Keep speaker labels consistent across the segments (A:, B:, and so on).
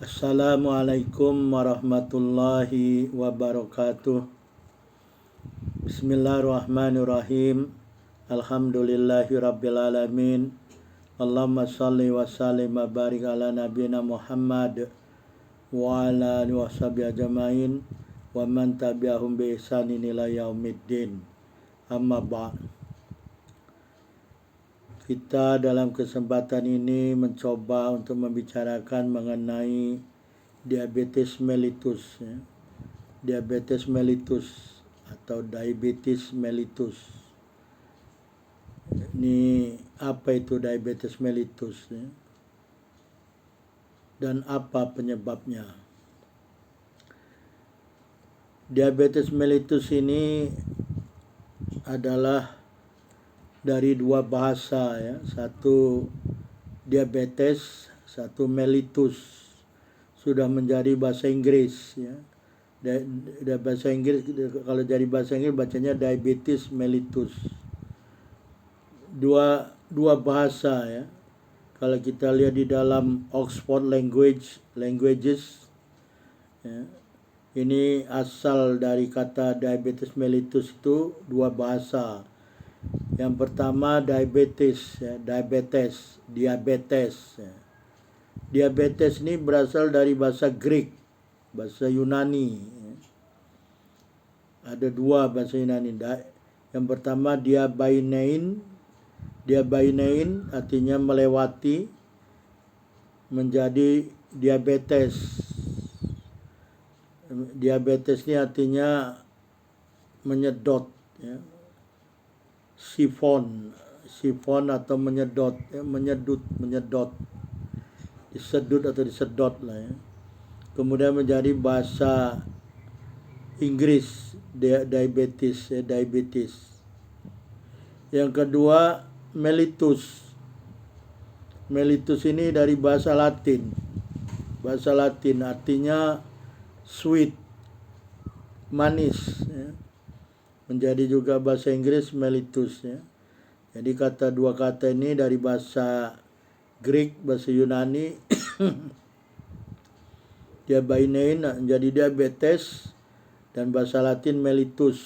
A: Assalamualaikum warahmatullahi wabarakatuh. Bismillahirrahmanirrahim. Alhamdulillahi rabbil alamin. Allahumma salli wa sallim wa barik ala nabiyina Muhammad wa ala alihi wa sahbihi ajmain wa man tabi'ahum bi ihsanin ila yaumiddin. Amma ba'd. Kita dalam kesempatan ini mencoba untuk membicarakan mengenai diabetes mellitus, diabetes mellitus atau diabetes mellitus. Ini apa itu diabetes mellitus, dan apa penyebabnya? Diabetes mellitus ini adalah dari dua bahasa, satu diabetes, satu mellitus. Sudah menjadi bahasa Inggris, bahasa Inggris, kalau jadi bahasa Inggris bacanya diabetes mellitus. Dua bahasa, Kalau kita lihat di dalam Oxford Languages, ini asal dari kata diabetes mellitus itu dua bahasa. Yang pertama diabetes. Diabetes ini berasal dari bahasa Greek, bahasa Yunani. Ada dua bahasa Yunani. Yang pertama diabainein artinya melewati, menjadi diabetes. Diabetes ini artinya menyedot, sifon atau menyedot, disedut atau disedot lah, Kemudian menjadi bahasa Inggris diabetes. Yang kedua mellitus. Mellitus ini dari bahasa Latin artinya sweet, manis, menjadi juga bahasa Inggris mellitus, Jadi dua kata ini dari bahasa Greek, bahasa Yunani, diabainein menjadi diabetes, dan bahasa Latin mellitus,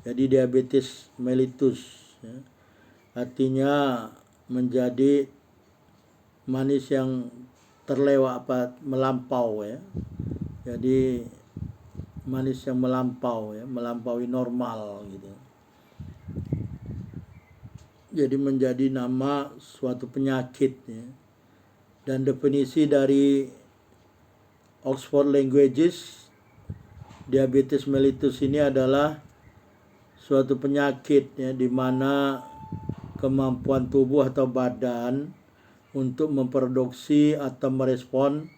A: jadi diabetes mellitus, artinya menjadi manis yang terlewat, melampau, Jadi manis yang melampaui normal gitu. Jadi menjadi nama suatu penyakit, Dan definisi dari Oxford Languages, diabetes mellitus ini adalah suatu penyakit, di mana kemampuan tubuh atau badan untuk memproduksi atau merespon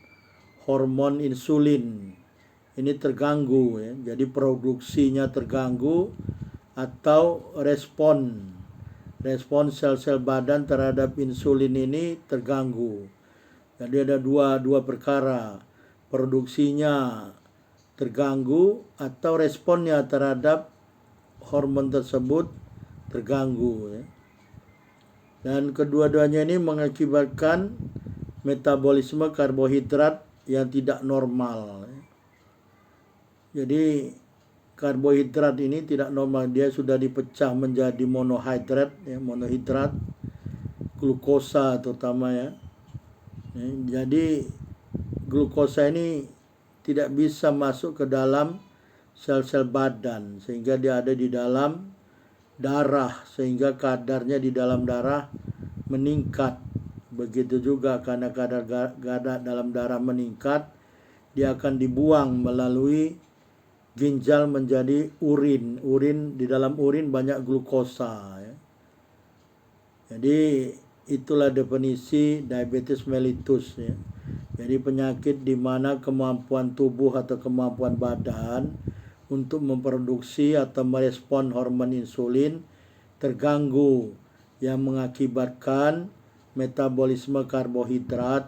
A: hormon insulin ini terganggu, Jadi produksinya terganggu atau respon sel-sel badan terhadap insulin ini terganggu. Jadi ada dua perkara, produksinya terganggu atau responnya terhadap hormon tersebut terganggu, Dan kedua-duanya ini mengakibatkan metabolisme karbohidrat yang tidak normal. Jadi karbohidrat ini tidak normal, dia sudah dipecah menjadi monohidrat, glukosa terutama, Jadi glukosa ini tidak bisa masuk ke dalam sel-sel badan, sehingga dia ada di dalam darah, sehingga kadarnya di dalam darah meningkat. Begitu juga karena kadar dalam darah meningkat, dia akan dibuang melalui ginjal menjadi urin. Di dalam urin banyak glukosa, Jadi itulah definisi diabetes mellitus, Jadi penyakit di mana kemampuan tubuh atau kemampuan badan untuk memproduksi atau merespon hormon insulin terganggu, yang mengakibatkan metabolisme karbohidrat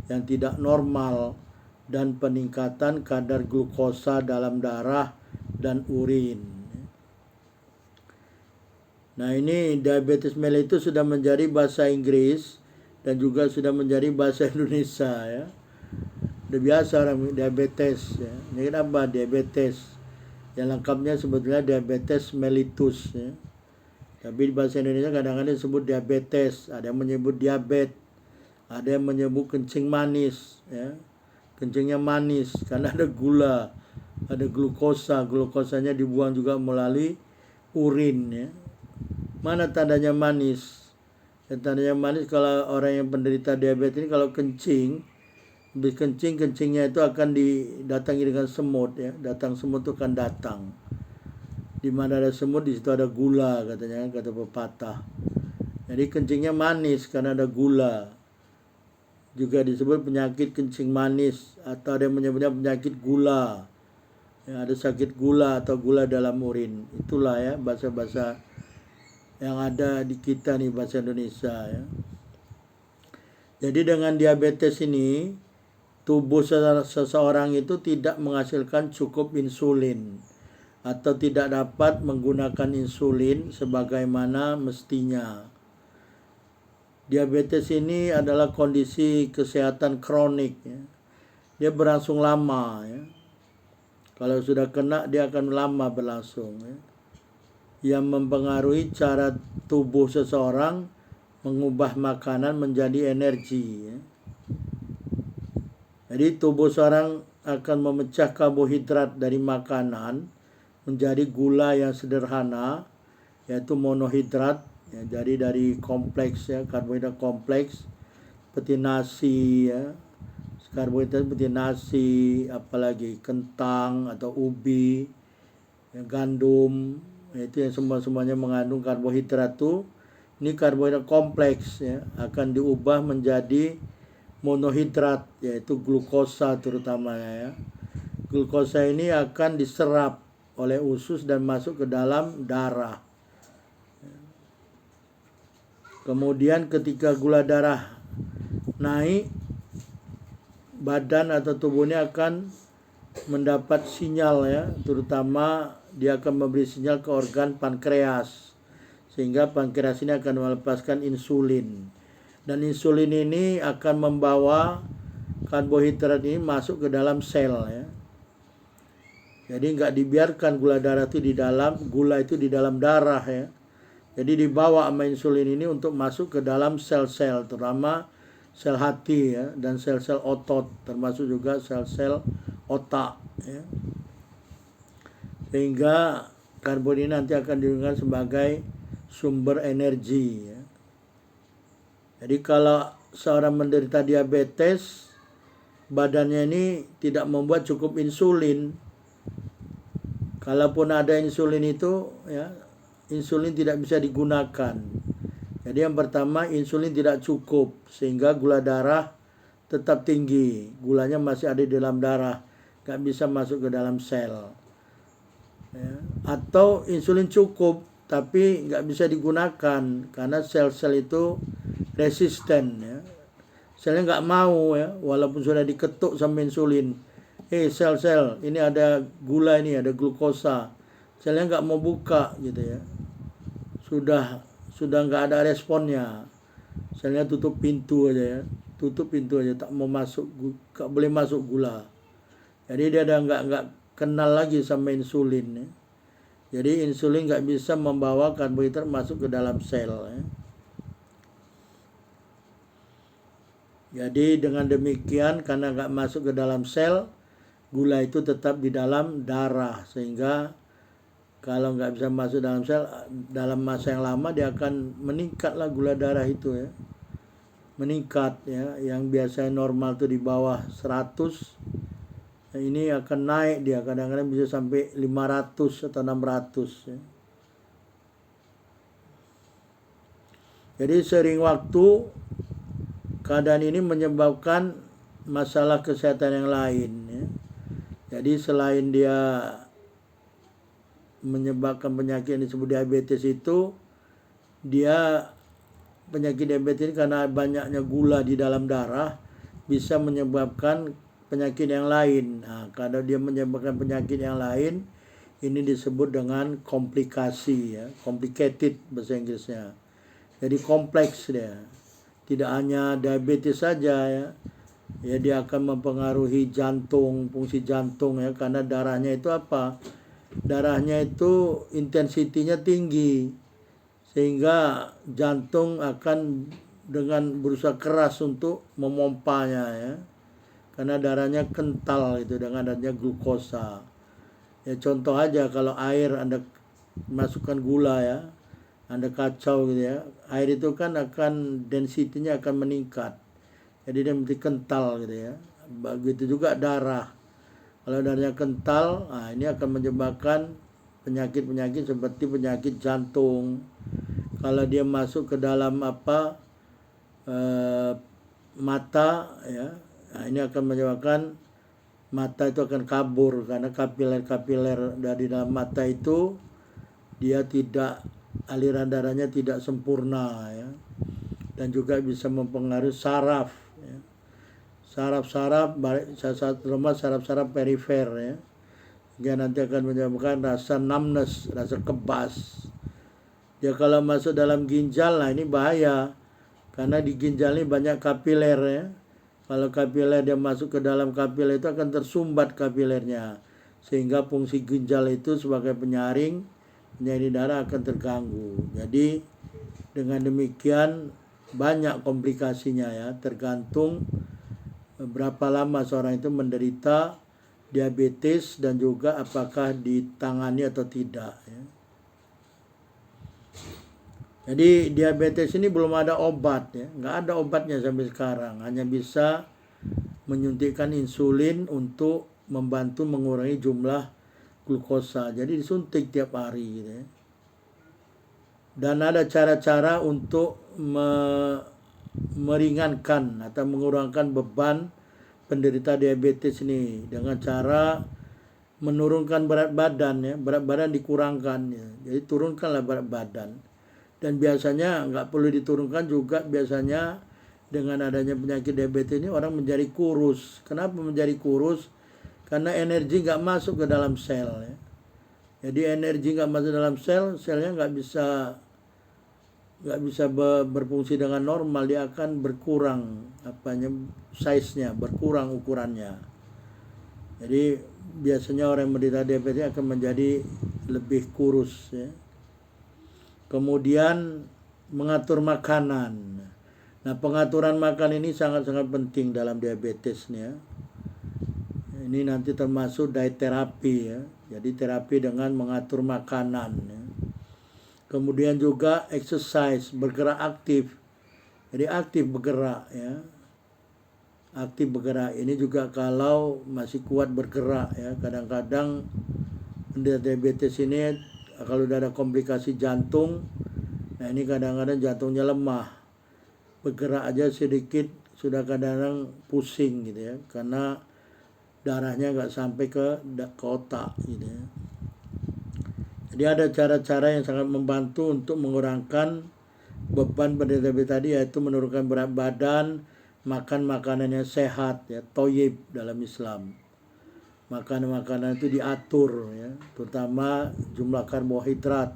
A: yang tidak normal dan peningkatan kadar glukosa dalam darah dan urin. Nah, ini diabetes mellitus sudah menjadi bahasa Inggris dan juga sudah menjadi bahasa Indonesia, Udah biasa orang diabetes ya. Ini kenapa diabetes? Yang lengkapnya sebetulnya diabetes mellitus ya. Tapi di bahasa Indonesia kadang-kadang disebut diabetes, ada yang menyebut diabetes, ada yang menyebut kencing manis ya. Kencingnya manis karena ada gula, ada glukosa, glukosanya dibuang juga melalui urin ya. Mana tandanya manis? Ya, tandanya manis kalau orang yang penderita diabetes ini kalau kencing, habis kencing, kencingnya itu akan didatangi dengan semut ya. Datang semut itu akan datang. Di mana ada semut di situ ada gula katanya, kata pepatah. Jadi kencingnya manis karena ada gula. Juga disebut penyakit kencing manis atau ada yang menyebutnya penyakit gula. Ya, ada sakit gula atau gula dalam urin. Itulah ya bahasa-bahasa yang ada di kita nih, bahasa Indonesia ya. Jadi dengan diabetes ini tubuh seseorang itu tidak menghasilkan cukup insulin atau tidak dapat menggunakan insulin sebagaimana mestinya. Diabetes ini adalah kondisi kesehatan kronik ya. Dia berlangsung lama ya. Kalau sudah kena dia akan lama berlangsung ya. Yang mempengaruhi cara tubuh seseorang mengubah makanan menjadi energi ya. Jadi tubuh seorang akan memecah karbohidrat dari makanan menjadi gula yang sederhana, yaitu monohidrat ya, jadi dari kompleks ya, karbohidrat kompleks seperti nasi ya, karbohidrat seperti nasi, apalagi kentang atau ubi ya, gandum ya, itu yang semuanya mengandung karbohidrat tuh. Ini karbohidrat kompleks ya, akan diubah menjadi monohidrat, yaitu glukosa terutamanya ya. Glukosa ini akan diserap oleh usus dan masuk ke dalam darah. Kemudian ketika gula darah naik, badan atau tubuhnya akan mendapat sinyal ya, terutama dia akan memberi sinyal ke organ pankreas, sehingga pankreas ini akan melepaskan insulin. Dan insulin ini akan membawa karbohidrat ini masuk ke dalam sel ya. Jadi nggak dibiarkan gula darah itu di dalam, gula itu di dalam darah ya. Jadi dibawa sama insulin ini untuk masuk ke dalam sel-sel, terutama sel hati ya, dan sel-sel otot, termasuk juga sel-sel otak ya. Sehingga karbon ini nanti akan digunakan sebagai sumber energi ya. Jadi kalau seorang menderita diabetes, badannya ini tidak membuat cukup insulin. Kalaupun ada insulin itu ya, insulin tidak bisa digunakan. Jadi yang pertama, insulin tidak cukup sehingga gula darah tetap tinggi. Gulanya masih ada di dalam darah, nggak bisa masuk ke dalam sel ya. Atau insulin cukup tapi nggak bisa digunakan karena sel-sel itu resisten ya. Selnya nggak mau ya, walaupun sudah diketuk sama insulin. Sel-sel, ini ada gula, ini ada glukosa. Selnya nggak mau buka gitu ya. Sudah nggak ada responnya. Selnya tutup pintu aja ya, tutup pintu aja, tak mau masuk, nggak boleh masuk gula. Jadi dia ada nggak kenal lagi sama insulin ya. Jadi insulin nggak bisa membawa karbohidrat masuk ke dalam sel ya. Jadi dengan demikian karena nggak masuk ke dalam sel, gula itu tetap di dalam darah, sehingga kalau nggak bisa masuk dalam sel dalam masa yang lama dia akan meningkatlah gula darah itu ya, meningkat ya, yang biasanya normal tuh di bawah 100, ini akan naik, dia kadang-kadang bisa sampai 500 atau 600 ya. Jadi sering waktu keadaan ini menyebabkan masalah kesehatan yang lain ya. Jadi selain dia menyebabkan penyakit yang disebut diabetes itu, dia penyakit diabetes ini karena banyaknya gula di dalam darah bisa menyebabkan penyakit yang lain. Nah, kalau dia menyebabkan penyakit yang lain, ini disebut dengan komplikasi ya, complicated bahasa Inggrisnya. Jadi kompleks dia. Tidak hanya diabetes saja ya. Ya, dia akan mempengaruhi jantung, fungsi jantung ya, karena darahnya itu apa? Darahnya itu intensitinya tinggi, sehingga jantung akan dengan berusaha keras untuk memompanya ya, karena darahnya kental gitu dengan adanya glukosa. Ya contoh aja, kalau air Anda masukkan gula ya, Anda kacau gitu ya, air itu kan akan densitinya akan meningkat, jadi dia menjadi kental gitu ya. Begitu juga darah, kalau darahnya kental, nah ini akan menyebabkan penyakit-penyakit seperti penyakit jantung. Kalau dia masuk ke dalam mata ya, nah ini akan menyebabkan mata itu akan kabur, karena kapiler-kapiler dari dalam mata itu dia tidak, aliran darahnya tidak sempurna ya, dan juga bisa mempengaruhi saraf ya. Saraf-saraf, terutama saraf-saraf perifer ya, dia nanti akan menyebabkan rasa numbness, rasa kebas. Ya kalau masuk dalam ginjal, nah ini bahaya, karena di ginjal ini banyak kapiler ya. Kalau kapiler dia masuk ke dalam kapiler, itu akan tersumbat kapilernya, sehingga fungsi ginjal itu sebagai penyaring darah akan terganggu. Jadi dengan demikian banyak komplikasinya ya, tergantung berapa lama seorang itu menderita diabetes dan juga apakah ditangani atau tidak ya. Jadi diabetes ini belum ada obat ya, nggak ada obatnya sampai sekarang, hanya bisa menyuntikkan insulin untuk membantu mengurangi jumlah glukosa. Jadi disuntik tiap hari gitu ya. Dan ada cara-cara untuk meringankan atau mengurangkan beban penderita diabetes ini dengan cara menurunkan berat badan ya, berat badan dikurangkan ya. Jadi turunkanlah berat badan. Dan biasanya nggak perlu diturunkan juga, biasanya dengan adanya penyakit diabetes ini orang menjadi kurus. Kenapa menjadi kurus? Karena energi nggak masuk ke dalam sel ya. Jadi energi nggak masuk dalam sel, selnya nggak bisa berfungsi dengan normal, dia akan berkurang size-nya, berkurang ukurannya. Jadi biasanya orang yang menderita diabetes akan menjadi lebih kurus ya. Kemudian mengatur makanan. Nah, pengaturan makan ini sangat-sangat penting dalam diabetes ya. Ini nanti termasuk diet terapi ya. Jadi terapi dengan mengatur makanan ya. Kemudian juga exercise, bergerak aktif. Jadi aktif bergerak ya. Aktif bergerak ini juga kalau masih kuat bergerak ya. Kadang-kadang penderita diabetes ini kalau udah ada komplikasi jantung, nah ini kadang-kadang jantungnya lemah, bergerak aja sedikit sudah kadang-kadang pusing gitu ya, karena darahnya nggak sampai ke otak gitu ya. Jadi ada cara-cara yang sangat membantu untuk mengurangkan beban penderita diabetes tadi, yaitu menurunkan berat badan, makan makanan yang sehat ya, toyib dalam Islam. Makanan-makanan itu diatur ya, terutama jumlah karbohidrat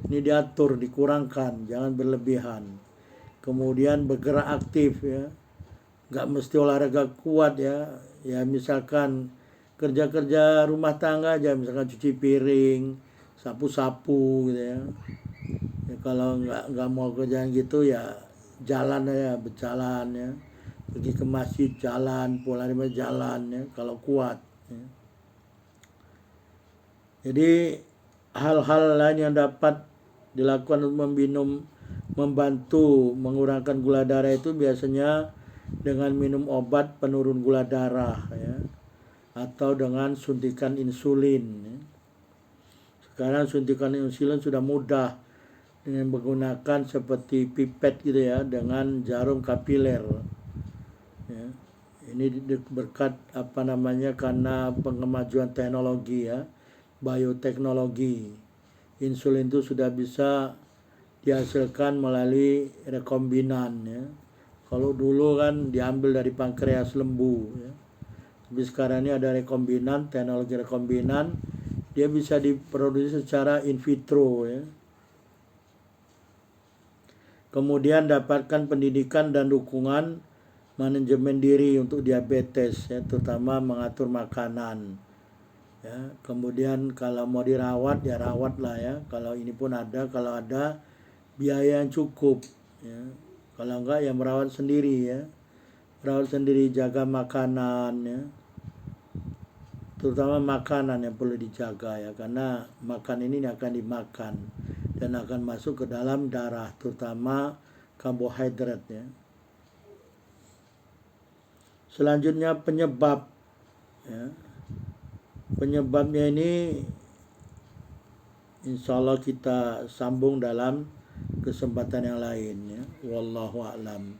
A: ini diatur, dikurangkan, jangan berlebihan. Kemudian bergerak aktif ya, nggak mesti olahraga kuat ya. Ya misalkan kerja-kerja rumah tangga aja, misalkan cuci piring, sapu-sapu gitu ya. Ya kalau nggak mau kerjaan gitu ya jalan ya, berjalan ya, pergi ke masjid jalan, pulang dari jalan ya kalau kuat ya. Jadi hal-hal lain yang dapat dilakukan untuk membantu mengurangkan gula darah itu biasanya dengan minum obat penurun gula darah ya, atau dengan suntikan insulin ya. Sekarang suntikan insulin sudah mudah dengan menggunakan seperti pipet gitu ya, dengan jarum kapiler ya. Ini berkat karena pengembangan teknologi ya, bioteknologi. Insulin itu sudah bisa dihasilkan melalui rekombinan ya. Kalau dulu kan diambil dari pankreas lembu ya. Tapi sekarang ini ada rekombinan, teknologi rekombinan, dia bisa diproduksi secara in vitro ya. Kemudian dapatkan pendidikan dan dukungan manajemen diri untuk diabetes ya, terutama mengatur makanan ya. Kemudian kalau mau dirawat ya rawat lah ya, kalau ini pun ada, kalau ada biaya yang cukup ya. Kalau enggak ya merawat sendiri ya, merawat sendiri, jaga makanan ya, terutama makanan yang perlu dijaga ya, karena makan ini akan dimakan dan akan masuk ke dalam darah, terutama karbohidrat ya. Selanjutnya penyebab ya. Penyebabnya ini insya Allah kita sambung dalam kesempatan yang lain ya. Wallahu a'lam.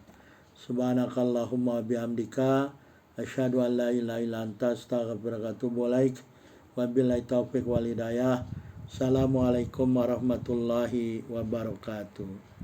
A: Subhanakallahumma bihamdika asyhadu an la ilaha illa anta astaghfiruka wa atubu ilaik. Wabillahi taufiq wal hidayah. Assalamualaikum warahmatullahi wabarakatuh.